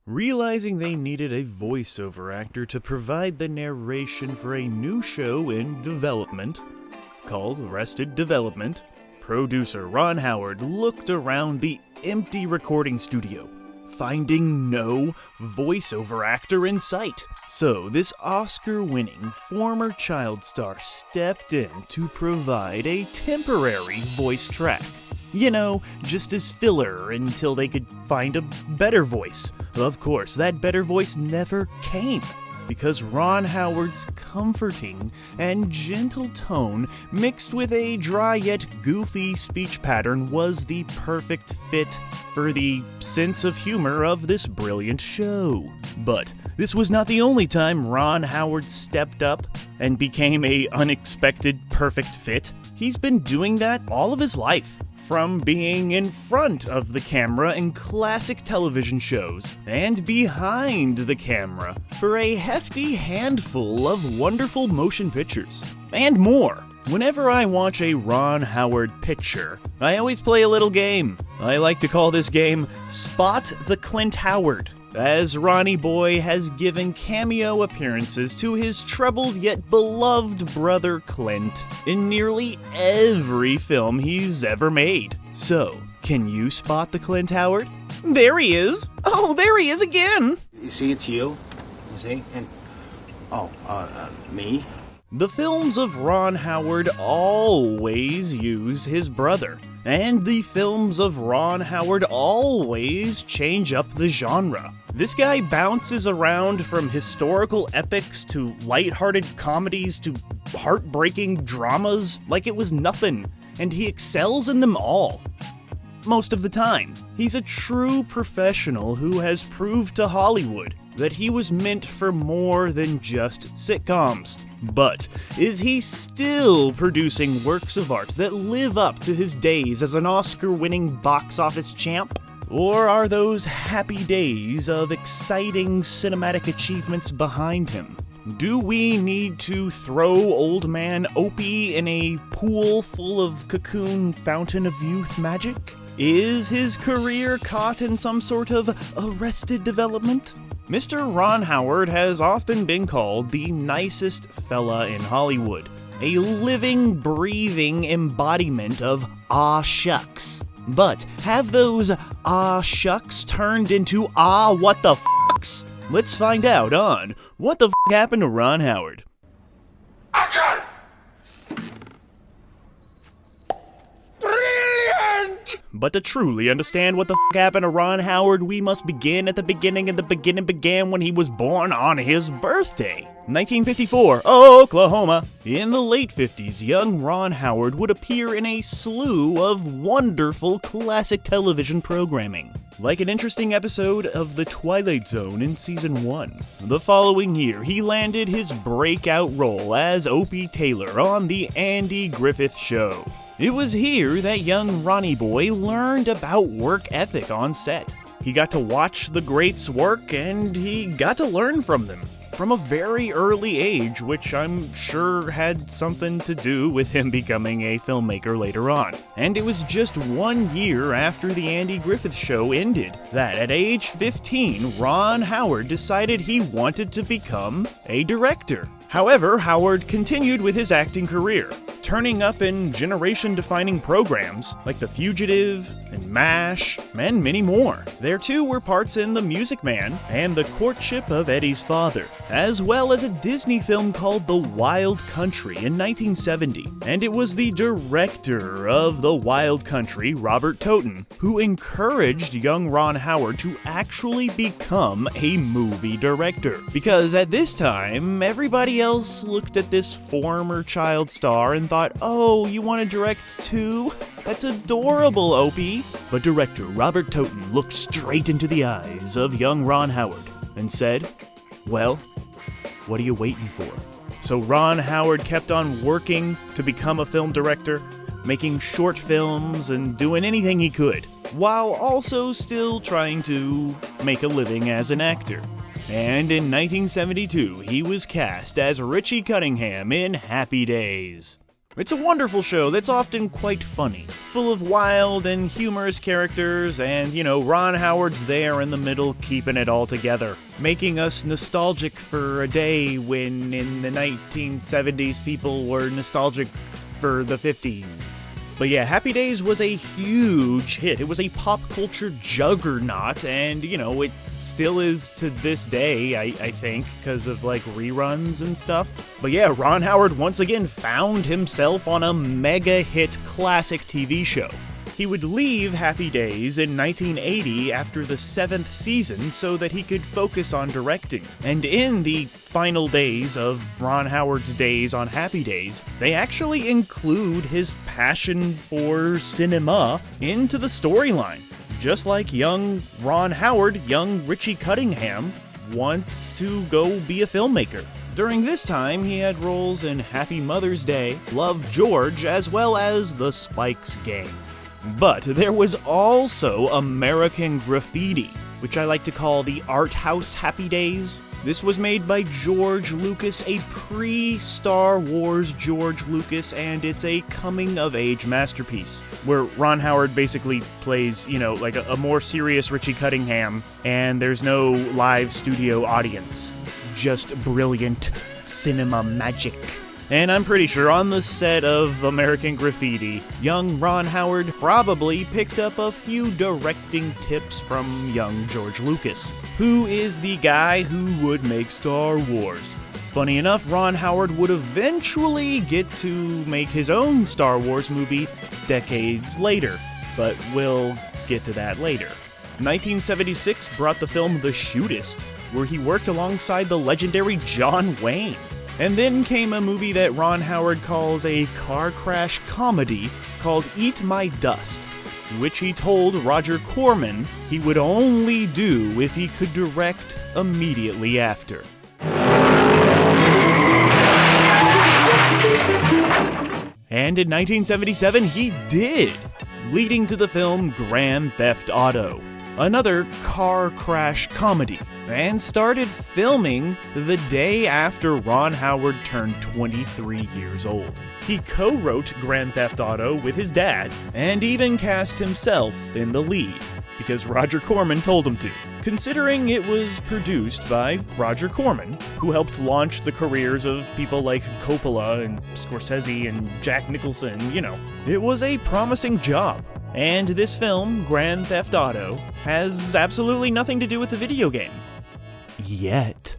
Realizing they needed a voiceover actor to provide the narration for a new show in development, called Arrested Development, producer Ron Howard looked around the empty recording studio, finding no voiceover actor in sight. So this Oscar-winning former child star stepped in to provide a temporary voice track. You know, just as filler until they could find a better voice. Of course, that better voice never came, because Ron Howard's comforting and gentle tone mixed with a dry yet goofy speech pattern was the perfect fit for the sense of humor of this brilliant show. But this was not the only time Ron Howard stepped up and became an unexpected perfect fit. He's been doing that all of his life. From being in front of the camera in classic television shows, and behind the camera for a hefty handful of wonderful motion pictures, and more. Whenever I watch a Ron Howard picture, I always play a little game. I like to call this game Spot the Clint Howard, as Ronnie Boy has given cameo appearances to his troubled yet beloved brother Clint in nearly every film he's ever made. So, can you spot the Clint Howard? There he is! Oh, there he is again! You see, it's you see, and... me? The films of Ron Howard always use his brother, and the films of Ron Howard always change up the genre. This guy bounces around from historical epics to lighthearted comedies to heartbreaking dramas like it was nothing, and he excels in them all. Most of the time. He's a true professional who has proved to Hollywood that he was meant for more than just sitcoms. But is he still producing works of art that live up to his days as an Oscar-winning box office champ? Or are those happy days of exciting cinematic achievements behind him? Do we need to throw old man Opie in a pool full of cocoon fountain of youth magic? Is his career caught in some sort of arrested development? Mr. Ron Howard has often been called the nicest fella in Hollywood, a living, breathing embodiment of aw shucks. But have those aw shucks turned into ah what the fucks? Let's find out on What the F Happened to Ron Howard. Action! Brilliant! But to truly understand what the f happened to Ron Howard, we must begin at the beginning, and the beginning began when he was born on his birthday. 1954, Oklahoma. In the late 50s, young Ron Howard would appear in a slew of wonderful classic television programming, like an interesting episode of The Twilight Zone in Season 1. The following year, he landed his breakout role as Opie Taylor on The Andy Griffith Show. It was here that young Ronnie Boy learned about work ethic on set. He got to watch the greats work, and he got to learn from them from a very early age, which I'm sure had something to do with him becoming a filmmaker later on. And it was just 1 year after the Andy Griffith Show ended that at age 15, Ron Howard decided he wanted to become a director. However, Howard continued with his acting career, turning up in generation-defining programs like The Fugitive and MASH and many more. There too were parts in The Music Man and The Courtship of Eddie's Father, as well as a Disney film called The Wild Country in 1970. And it was the director of The Wild Country, Robert Totten, who encouraged young Ron Howard to actually become a movie director. Because at this time, everybody else looked at this former child star and thought, oh, you want to direct too? That's adorable, Opie. But director Robert Totten looked straight into the eyes of young Ron Howard and said, well, what are you waiting for? So Ron Howard kept on working to become a film director, making short films and doing anything he could, while also still trying to make a living as an actor. And in 1972, he was cast as Richie Cunningham in Happy Days. It's a wonderful show that's often quite funny, full of wild and humorous characters, and, Ron Howard's there in the middle keeping it all together, making us nostalgic for a day when in the 1970s people were nostalgic for the 50s. But yeah, Happy Days was a huge hit. It was a pop culture juggernaut, and, it still is to this day, I think, because of, reruns and stuff. But yeah, Ron Howard once again found himself on a mega hit classic TV show. He would leave Happy Days in 1980 after the 7th season so that he could focus on directing. And in the final days of Ron Howard's days on Happy Days, they actually include his passion for cinema into the storyline. Just like young Ron Howard, young Richie Cunningham wants to go be a filmmaker. During this time, he had roles in Happy Mother's Day, Love George, as well as The Spikes Gang. But there was also American Graffiti, which I like to call the art house Happy Days. This was made by George Lucas, a pre-Star Wars George Lucas, and it's a coming-of-age masterpiece, where Ron Howard basically plays, a more serious Richie Cunningham, and there's no live studio audience. Just brilliant cinema magic. And I'm pretty sure on the set of American Graffiti, young Ron Howard probably picked up a few directing tips from young George Lucas, who is the guy who would make Star Wars. Funny enough, Ron Howard would eventually get to make his own Star Wars movie decades later, but we'll get to that later. 1976 brought the film The Shootist, where he worked alongside the legendary John Wayne. And then came a movie that Ron Howard calls a car crash comedy called Eat My Dust, which he told Roger Corman he would only do if he could direct immediately after. And in 1977 he did, leading to the film Grand Theft Auto, another car crash comedy, and started filming the day after Ron Howard turned 23 years old. He co-wrote Grand Theft Auto with his dad, and even cast himself in the lead, because Roger Corman told him to, considering it was produced by Roger Corman, who helped launch the careers of people like Coppola and Scorsese and Jack Nicholson, It was a promising job. And this film, Grand Theft Auto, has absolutely nothing to do with the video game. Yet.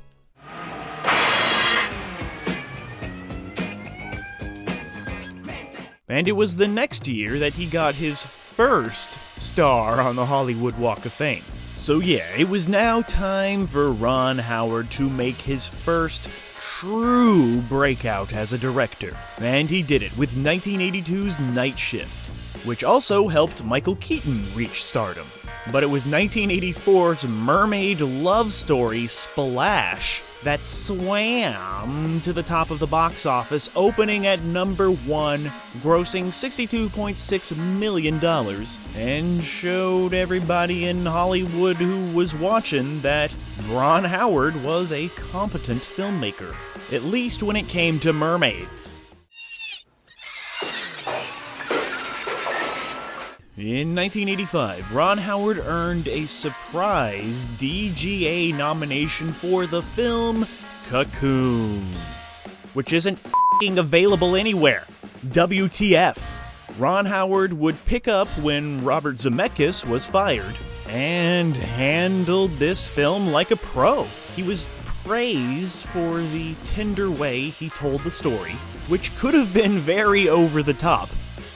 And it was the next year that he got his first star on the Hollywood Walk of Fame. So yeah, it was now time for Ron Howard to make his first true breakout as a director. And he did it with 1982's Night Shift, which also helped Michael Keaton reach stardom. But it was 1984's mermaid love story Splash that swam to the top of the box office, opening at number 1, grossing $62.6 million, and showed everybody in Hollywood who was watching that Ron Howard was a competent filmmaker, at least when it came to mermaids. In 1985, Ron Howard earned a surprise DGA nomination for the film Cocoon, which isn't f***ing available anywhere. WTF. Ron Howard would pick up when Robert Zemeckis was fired, and handled this film like a pro. He was praised for the tender way he told the story, which could have been very over the top.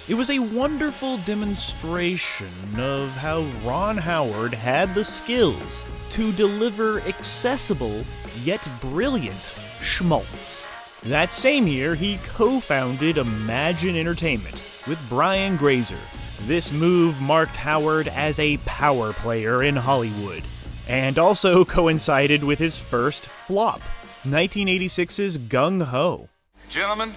It was a wonderful demonstration of how Ron Howard had the skills to deliver accessible yet brilliant schmaltz. That same year, he co-founded Imagine Entertainment with Brian Grazer. This move marked Howard as a power player in Hollywood, and also coincided with his first flop, 1986's Gung Ho. Gentlemen,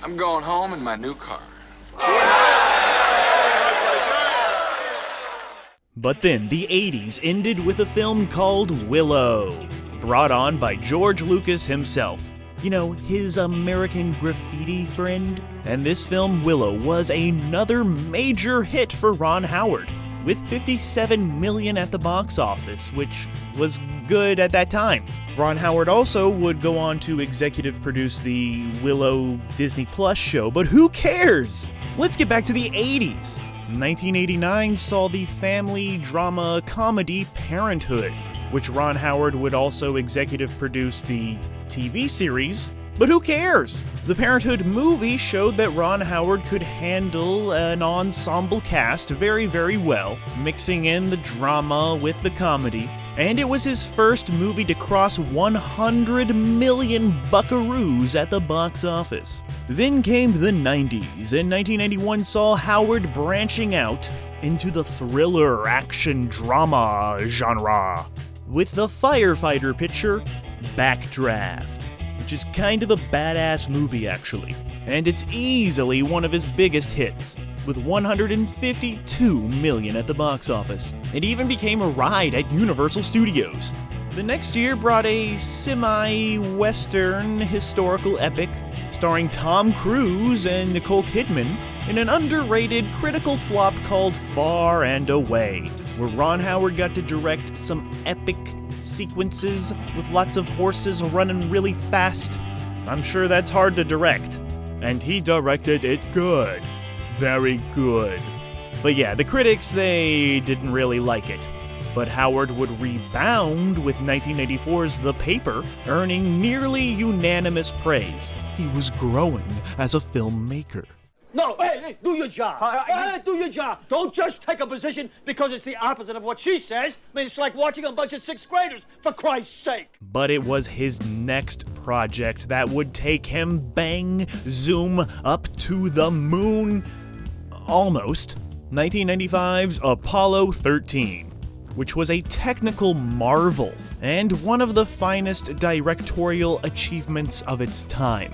I'm going home in my new car. But then the 80s ended with a film called Willow, brought on by George Lucas himself. You know, his American Graffiti friend. And this film, Willow, was another major hit for Ron Howard, with $57 million at the box office, which was good at that time. Ron Howard also would go on to executive produce the Willow Disney Plus show, but who cares? Let's get back to the 80s. 1989 saw the family drama comedy Parenthood, which Ron Howard would also executive produce the TV series. But who cares? The Parenthood movie showed that Ron Howard could handle an ensemble cast very, very well, mixing in the drama with the comedy, and it was his first movie to cross 100 million buckaroos at the box office. Then came the 90s, and 1991 saw Howard branching out into the thriller action drama genre with the firefighter picture Backdraft, which is kind of a badass movie actually, and it's easily one of his biggest hits, with $152 million at the box office. It even became a ride at Universal Studios. The next year brought a semi-western historical epic starring Tom Cruise and Nicole Kidman in an underrated critical flop called Far and Away, where Ron Howard got to direct some epic sequences with lots of horses running really fast. I'm sure that's hard to direct. And he directed it good. Very good. But yeah, the critics, they didn't really like it. But Howard would rebound with 1984's The Paper, earning nearly unanimous praise. He was growing as a filmmaker. No, hey, do your job. Do your job. Don't just take a position because it's the opposite of what she says. I mean, it's like watching a bunch of sixth graders, for Christ's sake. But it was his next project that would take him bang, zoom, up to the moon. Almost. 1995's Apollo 13, which was a technical marvel and one of the finest directorial achievements of its time.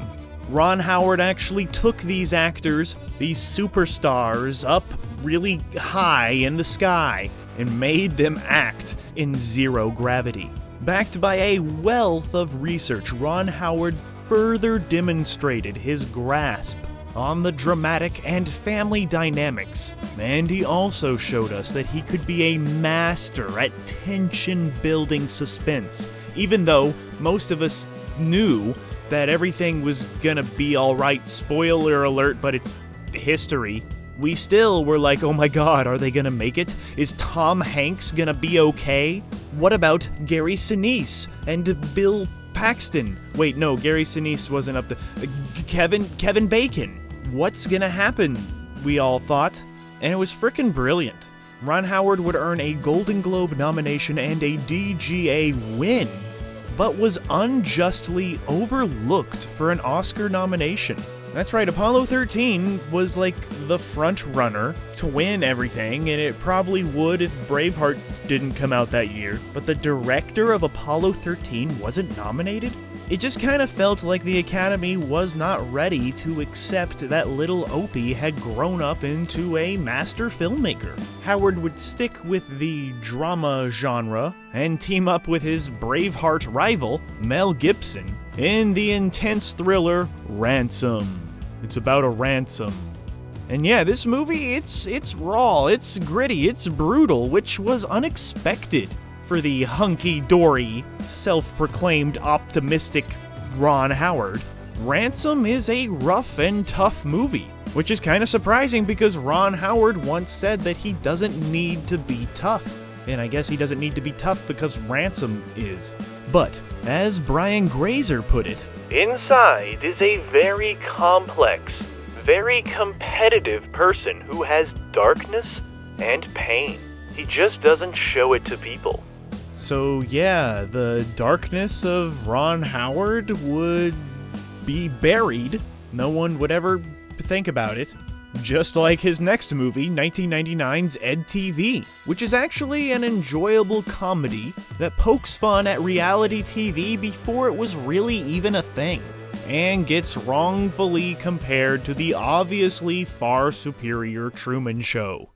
Ron Howard actually took these actors, these superstars, up really high in the sky and made them act in zero gravity. Backed by a wealth of research, Ron Howard further demonstrated his grasp on the dramatic and family dynamics, and he also showed us that he could be a master at tension-building suspense, even though most of us knew that everything was gonna be alright. Spoiler alert, but it's history. We still were like, oh my god, are they gonna make it? Is Tom Hanks gonna be okay? What about Gary Sinise and Bill Paxton? Wait, no, Gary Sinise wasn't up there. Kevin Bacon. What's gonna happen? We all thought. And it was frickin' brilliant. Ron Howard would earn a Golden Globe nomination and a DGA win, but was unjustly overlooked for an Oscar nomination. That's right, Apollo 13 was like the front runner to win everything, and it probably would if Braveheart didn't come out that year, but the director of Apollo 13 wasn't nominated? It just kind of felt like the Academy was not ready to accept that little Opie had grown up into a master filmmaker. Howard would stick with the drama genre and team up with his Braveheart rival, Mel Gibson, in the intense thriller Ransom. It's about a ransom. And yeah, this movie, it's raw, it's gritty, it's brutal, which was unexpected for the hunky-dory, self-proclaimed optimistic Ron Howard. Ransom is a rough and tough movie, which is kind of surprising because Ron Howard once said that he doesn't need to be tough. And I guess he doesn't need to be tough because Ransom is. But, as Brian Grazer put it, inside is a very complex, very competitive person who has darkness and pain. He just doesn't show it to people. So yeah, the darkness of Ron Howard would be buried. No one would ever think about it. Just like his next movie, 1999's Ed TV, which is actually an enjoyable comedy that pokes fun at reality TV before it was really even a thing, and gets wrongfully compared to the obviously far superior Truman Show.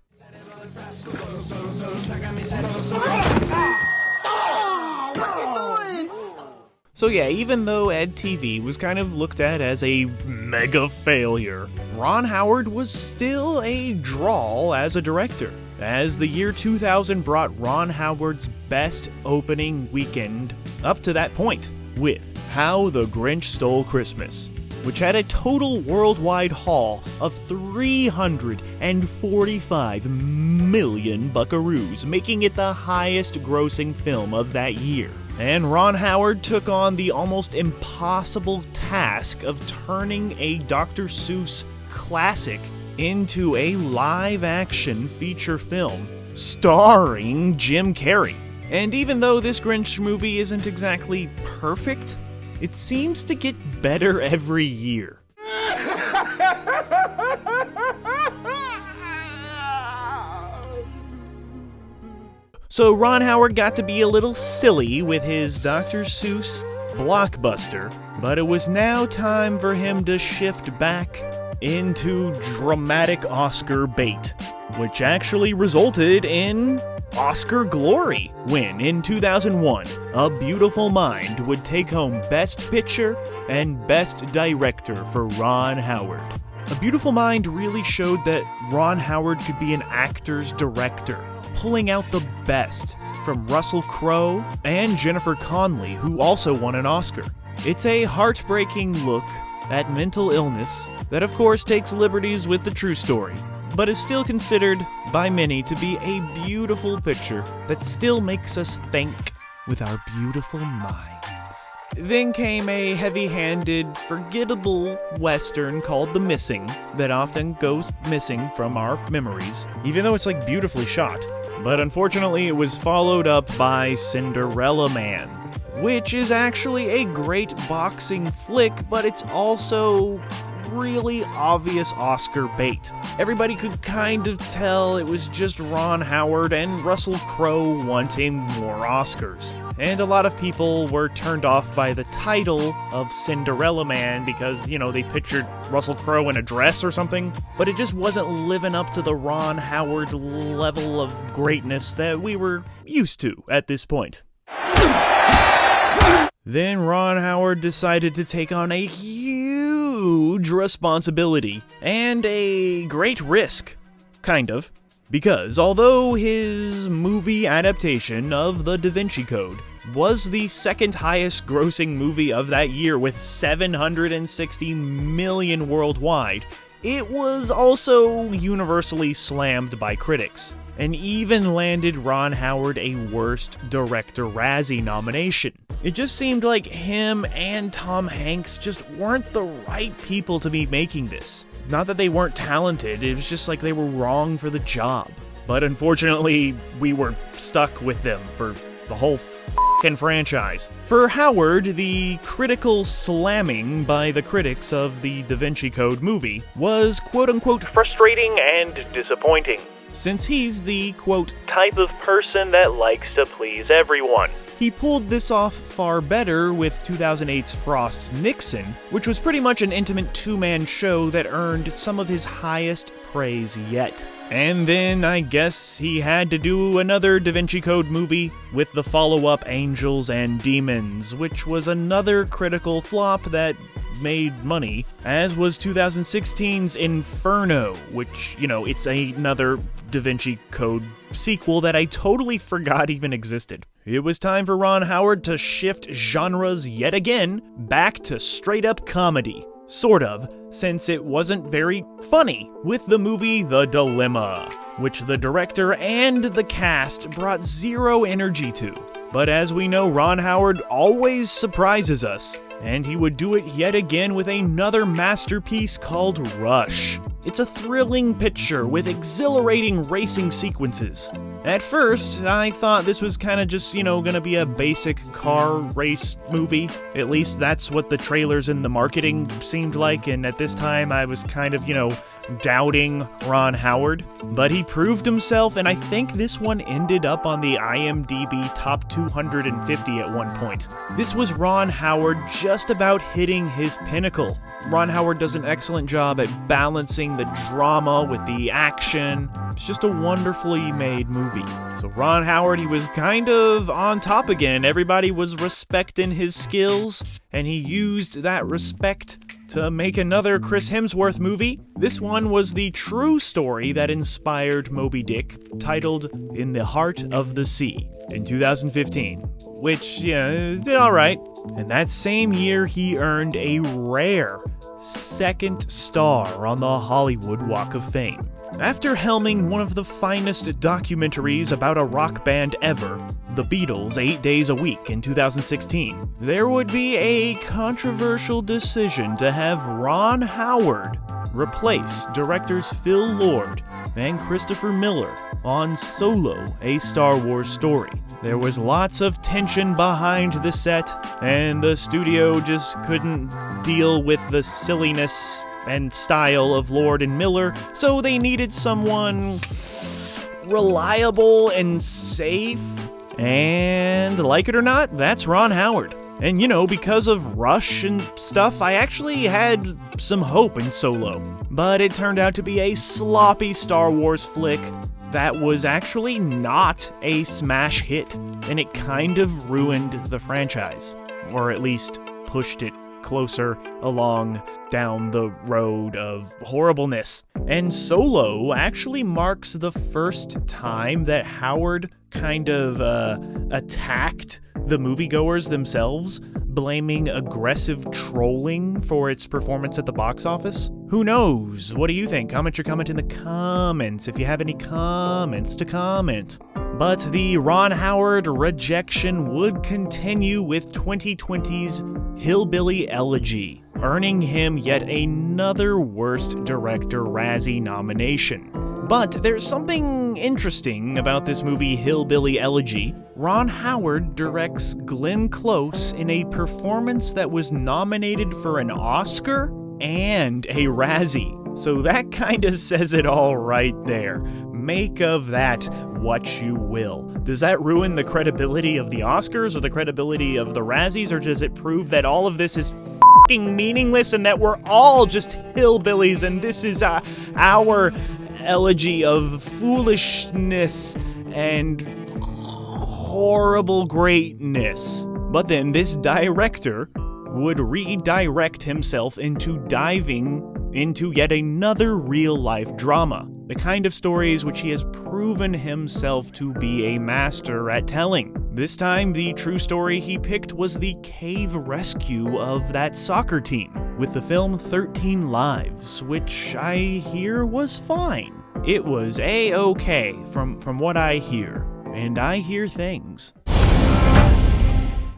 So yeah, even though EdTV was kind of looked at as a mega failure, Ron Howard was still a draw as a director, as the year 2000 brought Ron Howard's best opening weekend up to that point, with How the Grinch Stole Christmas, which had a total worldwide haul of 345 million buckaroos, making it the highest grossing film of that year. And Ron Howard took on the almost impossible task of turning a Dr. Seuss classic into a live-action feature film starring Jim Carrey. And even though this Grinch movie isn't exactly perfect, it seems to get better every year. So Ron Howard got to be a little silly with his Dr. Seuss blockbuster, but it was now time for him to shift back into dramatic Oscar bait, which actually resulted in Oscar glory, when in 2001, A Beautiful Mind would take home Best Picture and Best Director for Ron Howard. A Beautiful Mind really showed that Ron Howard could be an actor's director, pulling out the best from Russell Crowe and Jennifer Connelly, who also won an Oscar. It's a heartbreaking look at mental illness that of course takes liberties with the true story, but is still considered by many to be a beautiful picture that still makes us think with our beautiful minds. Then came a heavy-handed, forgettable western called The Missing that often goes missing from our memories, even though it's like beautifully shot. But unfortunately, it was followed up by Cinderella Man, which is actually a great boxing flick, but it's also really obvious Oscar bait. Everybody could kind of tell it was just Ron Howard and Russell Crowe wanting more Oscars. And a lot of people were turned off by the title of Cinderella Man because, they pictured Russell Crowe in a dress or something, but it just wasn't living up to the Ron Howard level of greatness that we were used to at this point. Then Ron Howard decided to take on a huge responsibility and a great risk, kind of, because although his movie adaptation of The Da Vinci Code was the second highest grossing movie of that year with $760 million worldwide, it was also universally slammed by critics, and even landed Ron Howard a Worst Director Razzie nomination. It just seemed like him and Tom Hanks just weren't the right people to be making this. Not that they weren't talented, it was just like they were wrong for the job. But unfortunately, we were stuck with them for the whole f***ing franchise. For Howard, the critical slamming by the critics of the Da Vinci Code movie was quote-unquote frustrating and disappointing, since he's the, quote, type of person that likes to please everyone. He pulled this off far better with 2008's Frost's Nixon, which was pretty much an intimate two-man show that earned some of his highest praise yet. And then I guess he had to do another Da Vinci Code movie with the follow-up Angels and Demons, which was another critical flop that made money, as was 2016's Inferno, which, it's another Da Vinci Code sequel that I totally forgot even existed. It was time for Ron Howard to shift genres yet again back to straight-up comedy. Sort of, since it wasn't very funny, with the movie The Dilemma, which the director and the cast brought zero energy to. But as we know, Ron Howard always surprises us, and he would do it yet again with another masterpiece called Rush. It's a thrilling picture with exhilarating racing sequences. At first, I thought this was kind of just, gonna be a basic car race movie. At least that's what the trailers and the marketing seemed like, and at this time I was kind of, doubting Ron Howard, but he proved himself, and I think this one ended up on the IMDb top 250 at one point. This was Ron Howard just about hitting his pinnacle. Ron Howard does an excellent job at balancing the drama with the action. It's just a wonderfully made movie. So Ron Howard, he was kind of on top again. Everybody was respecting his skills, and he used that respect to make another Chris Hemsworth movie. This one was the true story that inspired Moby Dick, titled In the Heart of the Sea, in 2015, which, did alright. And that same year, he earned a rare second star on the Hollywood Walk of Fame. After helming one of the finest documentaries about a rock band ever, The Beatles 8 Days a Week in 2016, there would be a controversial decision to have Ron Howard replace directors Phil Lord and Christopher Miller on Solo, a Star Wars story. There was lots of tension behind the set, and the studio just couldn't deal with the silliness and style of Lord and Miller, so they needed someone reliable and safe. And like it or not, that's Ron Howard. And because of Rush and stuff, I actually had some hope in Solo. But it turned out to be a sloppy Star Wars flick that was actually not a smash hit, and it kind of ruined the franchise, or at least pushed it closer along down the road of horribleness. And Solo actually marks the first time that Howard kind of attacked the moviegoers themselves, blaming aggressive trolling for its performance at the box office. Who knows? What do you think? Comment your comment in the comments if you have any comments to comment. But the Ron Howard rejection would continue with 2020's Hillbilly Elegy, earning him yet another Worst Director Razzie nomination. But there's something interesting about this movie Hillbilly Elegy. Ron Howard directs Glenn Close in a performance that was nominated for an Oscar and a Razzie. So that kind of says it all right there. Make of that what you will. Does that ruin the credibility of the Oscars or the credibility of the Razzies, or does it prove that all of this is f***ing meaningless and that we're all just hillbillies and this is our elegy of foolishness and horrible greatness? But then this director would redirect himself into diving into yet another real-life drama, the kind of stories which he has proven himself to be a master at telling. This time, the true story he picked was the cave rescue of that soccer team, with the film 13 Lives, which I hear was fine. It was A-okay from what I hear, and I hear things.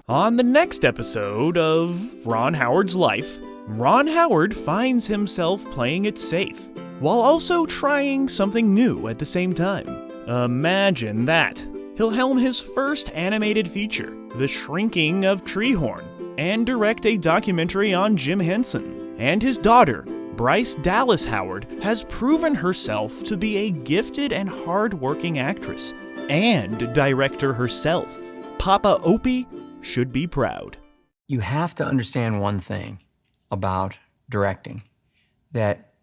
On the next episode of Ron Howard's life, Ron Howard finds himself playing it safe, while also trying something new at the same time. Imagine that. He'll helm his first animated feature, The Shrinking of Treehorn, and direct a documentary on Jim Henson. And his daughter, Bryce Dallas Howard, has proven herself to be a gifted and hard-working actress, and director herself. Papa Opie should be proud. You have to understand one thing about directing, that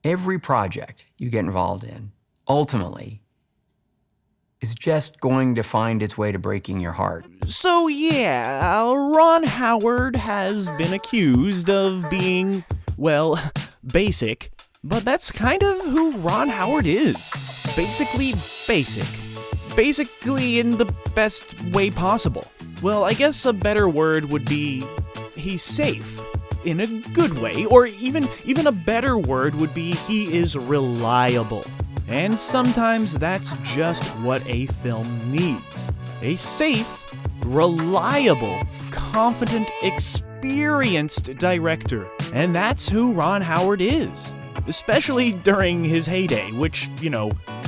every project you get involved in ultimately is just going to find its way to breaking your heart. So yeah, Ron Howard has been accused of being, well, basic, but that's kind of who Ron Howard is. Basically basic. Basically in the best way possible. Well, I guess a better word would be he's safe in a good way, or even a better word would be he is reliable. And sometimes that's just what a film needs. A safe, reliable, confident, experienced director. And that's who Ron Howard is. Especially during his heyday, which,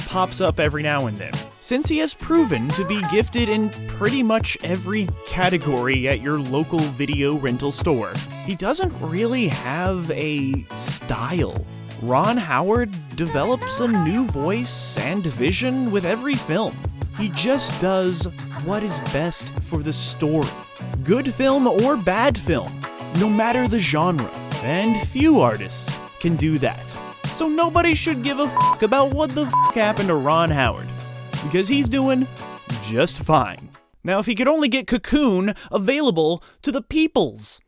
pops up every now and then. Since he has proven to be gifted in pretty much every category at your local video rental store, he doesn't really have a style. Ron Howard develops a new voice and vision with every film. He just does what is best for the story. Good film or bad film, no matter the genre. And few artists can do that. So nobody should give a fuck about what the fuck happened to Ron Howard, because he's doing just fine. Now, if he could only get Cocoon available to the peoples.